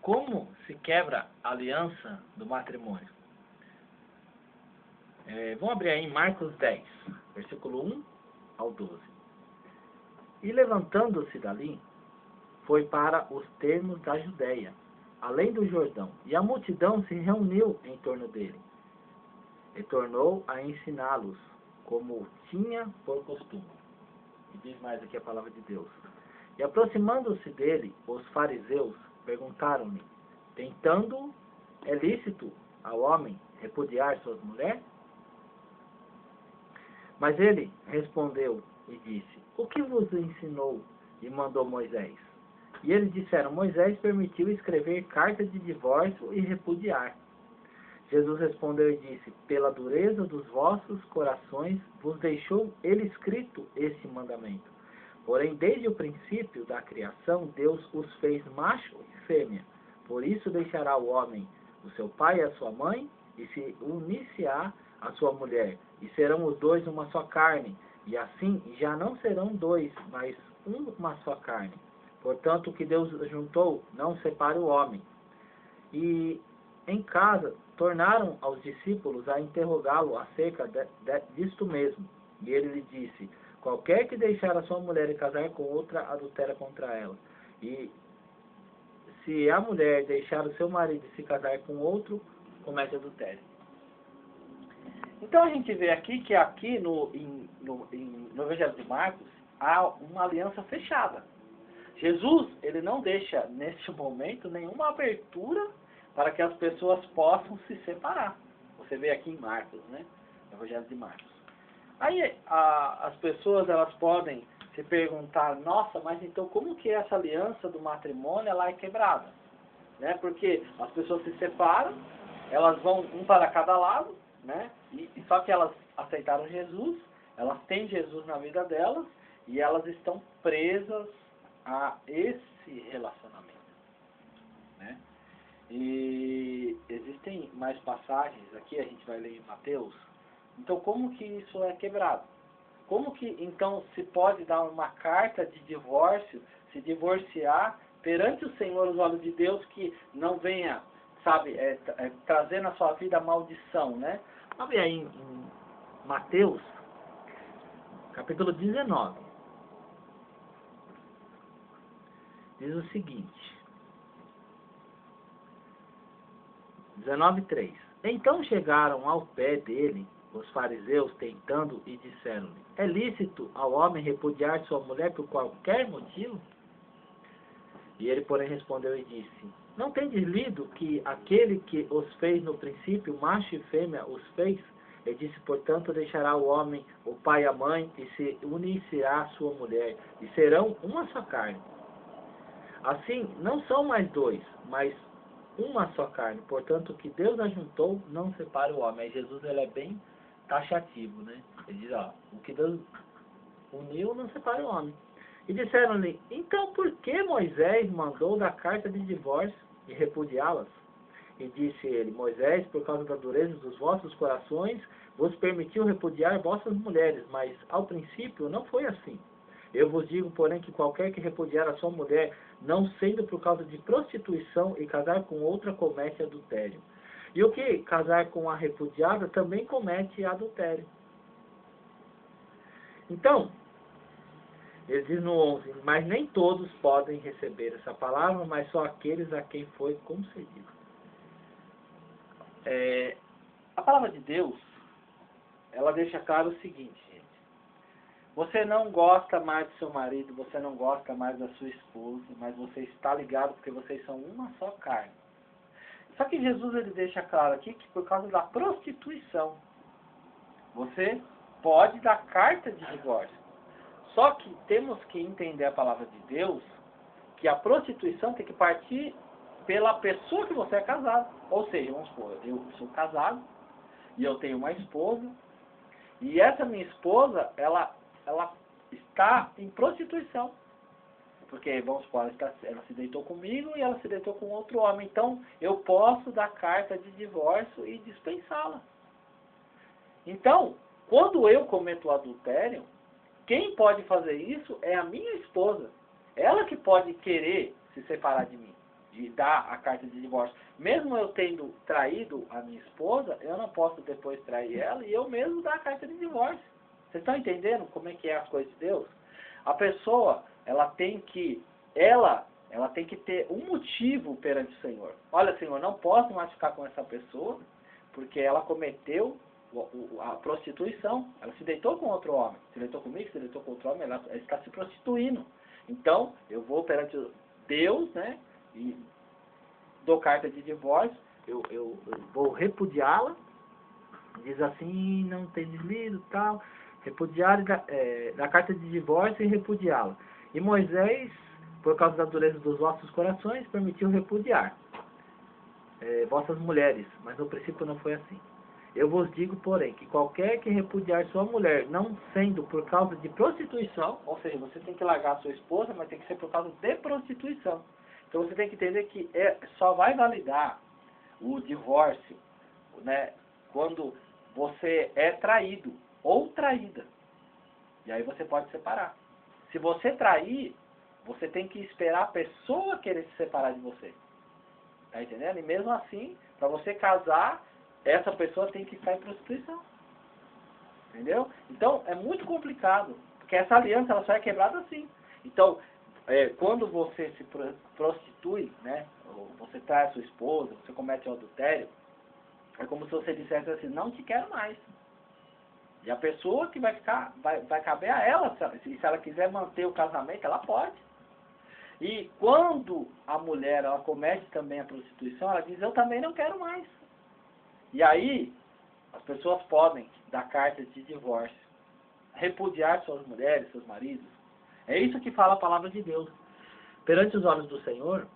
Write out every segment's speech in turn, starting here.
como se quebra a aliança do matrimônio? Vamos abrir aí em Marcos 10, versículo 1 ao 12. E levantando-se dali, foi para os termos da Judéia, além do Jordão, e a multidão se reuniu em torno dele, e tornou a ensiná-los, como tinha por costume. E diz mais aqui a palavra de Deus. E aproximando-se dele, os fariseus perguntaram-lhe, tentando, é lícito ao homem repudiar suas mulheres? Mas ele respondeu e disse, o que vos ensinou e mandou Moisés? E eles disseram, Moisés permitiu escrever carta de divórcio e repudiar. Jesus respondeu e disse, pela dureza dos vossos corações vos deixou ele escrito esse mandamento. Porém, desde o princípio da criação, Deus os fez macho e fêmea. Por isso deixará o homem o seu pai e a sua mãe, e se unir-se-á a sua mulher, e serão os dois uma só carne. E assim já não serão dois, mas uma só carne. Portanto, o que Deus juntou, não separe o homem. E em casa, tornaram aos discípulos a interrogá-lo acerca disto mesmo. E ele lhe disse, qualquer que deixar a sua mulher e casar com outra, adultera contra ela. E se a mulher deixar o seu marido e se casar com outro, comete adultério. Então a gente vê aqui que aqui no Evangelho de Marcos há uma aliança fechada. Jesus, ele não deixa neste momento nenhuma abertura para que as pessoas possam se separar. Você vê aqui em Marcos, né? Evangelho de Marcos. Aí as pessoas elas podem se perguntar, nossa, mas então como que essa aliança do matrimônio ela é quebrada? Né? Porque as pessoas se separam, elas vão um para cada lado, né? E só que elas aceitaram Jesus, elas têm Jesus na vida delas e elas estão presas a esse relacionamento, né? E existem mais passagens aqui, a gente vai ler em Mateus. Então, como que isso é quebrado? Como que, então, se pode dar uma carta de divórcio, se divorciar perante o Senhor, os olhos de Deus, que não venha, sabe, trazer na sua vida maldição, né? Vamos ver aí em Mateus, capítulo 19. Diz o seguinte, 19:3. Então chegaram ao pé dele os fariseus tentando e disseram-lhe, é lícito ao homem repudiar sua mulher por qualquer motivo? E ele, porém, respondeu e disse, não tendes lido que aquele que os fez no princípio, macho e fêmea, os fez? Ele disse, portanto, deixará o homem o pai e a mãe e se unir-se-á à sua mulher, e serão uma só carne. Assim, não são mais dois, mas uma só carne. Portanto, o que Deus ajuntou, não separe o homem. Aí Jesus ele é bem taxativo, né? Ele diz, ó, o que Deus uniu, não separe o homem. E disseram-lhe, então por que Moisés mandou dar carta de divórcio e repudiá-las? E disse ele, Moisés, por causa da dureza dos vossos corações, vos permitiu repudiar vossas mulheres, mas ao princípio não foi assim. Eu vos digo, porém, que qualquer que repudiar a sua mulher, não sendo por causa de prostituição e casar com outra, comete adultério. E o que casar com a repudiada também comete adultério. Então, ele diz no 11, mas nem todos podem receber essa palavra, mas só aqueles a quem foi concedido. A palavra de Deus, ela deixa claro o seguinte, gente. Você não gosta mais do seu marido, você não gosta mais da sua esposa, mas você está ligado porque vocês são uma só carne. Só que Jesus ele deixa claro aqui que por causa da prostituição, você pode dar carta de divórcio. Só que temos que entender a palavra de Deus, que a prostituição tem que partir pela pessoa que você é casado. Ou seja, vamos supor, eu sou casado e eu tenho uma esposa, e essa minha esposa, ela está em prostituição. Porque, vamos supor, ela se deitou comigo e ela se deitou com outro homem. Então, eu posso dar carta de divórcio e dispensá-la. Então, quando eu cometo o adultério, quem pode fazer isso é a minha esposa. Ela que pode querer se separar de mim. de dar a carta de divórcio. Mesmo eu tendo traído a minha esposa, eu não posso depois trair ela e eu mesmo dar a carta de divórcio. Vocês estão entendendo como é que é as coisas de Deus? A pessoa, ela tem que ter um motivo perante o Senhor. Olha, Senhor, não posso mais ficar com essa pessoa, porque ela cometeu a prostituição. Ela se deitou com outro homem. Se deitou comigo, se deitou com outro homem, ela está se prostituindo. Então, eu vou perante Deus, né? E dou carta de divórcio. Eu vou repudiá-la. Diz assim, não tem deslido, tal. Repudiar, da carta de divórcio e repudiá-la. E Moisés, por causa da dureza dos vossos corações, permitiu repudiar vossas mulheres, mas no princípio não foi assim. Eu vos digo, porém, que qualquer que repudiar sua mulher, não sendo por causa de prostituição, ou seja, você tem que largar a sua esposa, mas tem que ser por causa de prostituição. Então você tem que entender que só vai validar o divórcio, né, quando você é traído ou traída. E aí você pode separar. Se você trair, você tem que esperar a pessoa querer se separar de você. Tá entendendo? E mesmo assim, para você casar, essa pessoa tem que estar em prostituição. Entendeu? Então, é muito complicado. Porque essa aliança ela só é quebrada assim. Então, quando você se prostitui, né? Ou você trai a sua esposa, você comete o adultério, é como se você dissesse assim, não te quero mais. E a pessoa que vai ficar, vai caber a ela, se ela quiser manter o casamento, ela pode. E quando a mulher ela comete também a prostituição, ela diz, eu também não quero mais. E aí, as pessoas podem dar carta de divórcio, repudiar suas mulheres, seus maridos. É isso que fala a palavra de Deus. Perante os olhos do Senhor,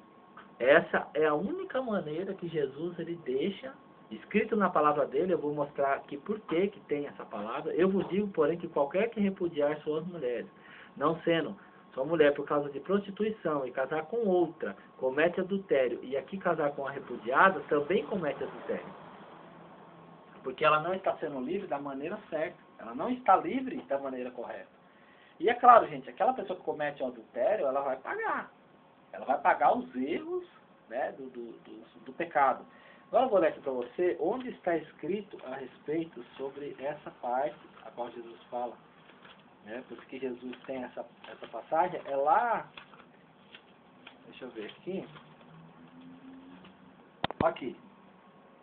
essa é a única maneira que Jesus ele deixa escrito na palavra dele. Eu vou mostrar aqui por que tem essa palavra. Eu vos digo, porém, que qualquer que repudiar suas mulheres, não sendo sua mulher por causa de prostituição e casar com outra, comete adultério, e aqui casar com a repudiada, também comete adultério. Porque ela não está sendo livre da maneira certa. Ela não está livre da maneira correta. E é claro, gente, aquela pessoa que comete o adultério, ela vai pagar. Ela vai pagar os erros, né, do pecado. Agora eu vou ler aqui para você onde está escrito a respeito sobre essa parte a qual Jesus fala. Né? Porque Jesus tem essa passagem, é lá, deixa eu ver aqui, aqui,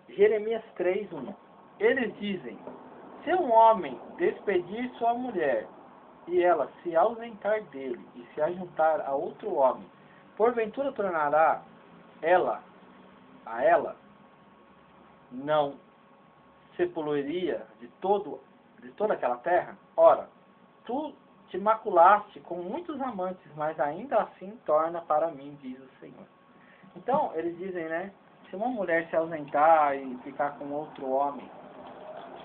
Jeremias 3:1. Eles dizem, se um homem despedir sua mulher e ela se ausentar dele e se ajuntar a outro homem, porventura tornará a ela não se poluiria de toda aquela terra? Ora, tu te maculaste com muitos amantes, mas ainda assim torna para mim, diz o Senhor. Então, eles dizem, né, se uma mulher se ausentar e ficar com outro homem,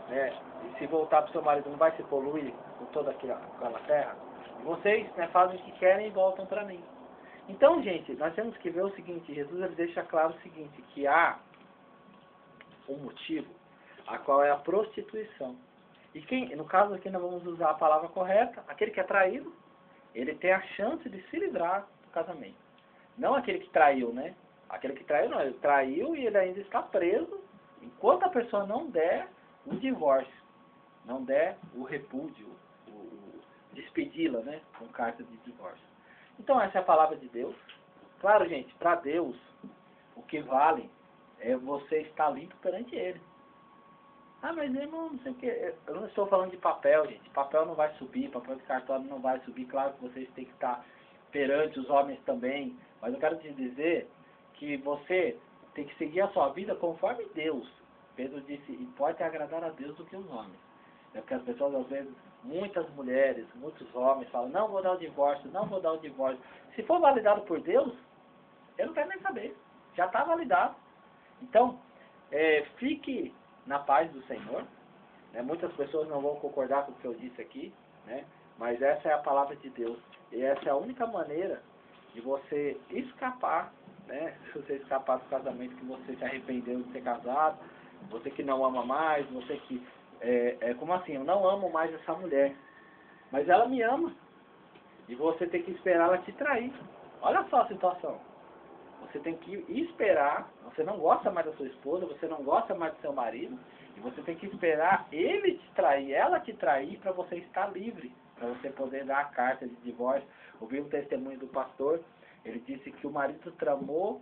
né, e se voltar para o seu marido, não vai se poluir com toda aquela terra? Vocês, né, fazem o que querem e voltam para mim. Então, gente, nós temos que ver o seguinte, Jesus ele deixa claro o seguinte, que há um motivo, a qual é a prostituição. E no caso aqui nós vamos usar a palavra correta, aquele que é traído, ele tem a chance de se livrar do casamento. Não aquele que traiu, né? Aquele que traiu não, ele traiu e ele ainda está preso, enquanto a pessoa não der o divórcio, não der o repúdio, despedi-la, né? Com carta de divórcio. Então essa é a palavra de Deus. Claro, gente, para Deus, o que vale é você estar limpo perante Ele. Ah, mas eu não sei o que. Eu não estou falando de papel, gente. Papel não vai subir, papel de cartório não vai subir. Claro que vocês têm que estar perante os homens também. Mas eu quero te dizer que você tem que seguir a sua vida conforme Deus. Pedro disse, importa agradar a Deus do que os homens. É porque as pessoas, às vezes, muitas mulheres, muitos homens falam, não vou dar o divórcio, não vou dar o divórcio. Se for validado por Deus, eu não quero nem saber. Já está validado. Então, fique na paz do Senhor. Né? Muitas pessoas não vão concordar com o que eu disse aqui, né? Mas essa é a palavra de Deus. E essa é a única maneira de você escapar, né? Se você escapar do casamento que você se arrependeu de ser casado, você que não ama mais, você que... como assim? Eu não amo mais essa mulher, mas ela me ama. E você tem que esperar ela te trair. Olha só a situação. Você tem que esperar, você não gosta mais da sua esposa, você não gosta mais do seu marido, e você tem que esperar ele te trair, ela te trair, para você estar livre, para você poder dar a carta de divórcio. Ouvi um testemunho do pastor, ele disse que o marido tramou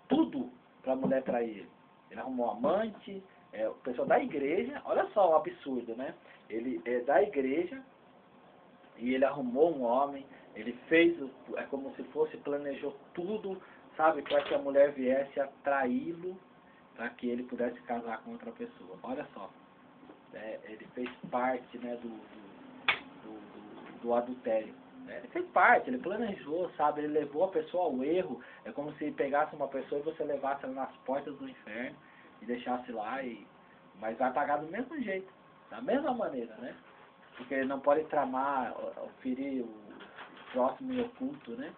tudo para a mulher trair ele. Ele arrumou amante, o pessoal da igreja, olha só o absurdo, né? Ele é da igreja e ele arrumou um homem, ele fez, é como se fosse, planejou tudo, sabe, para que a mulher viesse a traí-lo, para que ele pudesse casar com outra pessoa. Olha só, ele fez parte, né, do adultério. Ele fez parte, ele planejou, sabe, ele levou a pessoa ao erro. É como se pegasse uma pessoa e você levasse ela nas portas do inferno e deixasse lá, mas vai pagar do mesmo jeito, da mesma maneira, né? Porque ele não pode tramar, ferir o próximo e oculto, né?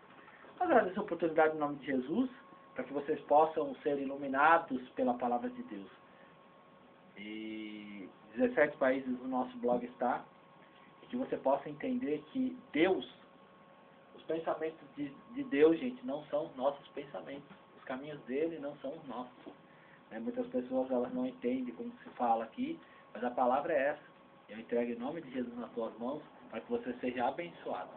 Agradeço a oportunidade em nome de Jesus, para que vocês possam ser iluminados pela palavra de Deus. E 17 países no nosso blog está, e que você possa entender que Deus, os pensamentos de Deus, gente, não são os nossos pensamentos. Os caminhos dele não são os nossos. Muitas pessoas elas não entendem como se fala aqui, mas a palavra é essa. Eu entrego em nome de Jesus nas suas mãos, para que você seja abençoado.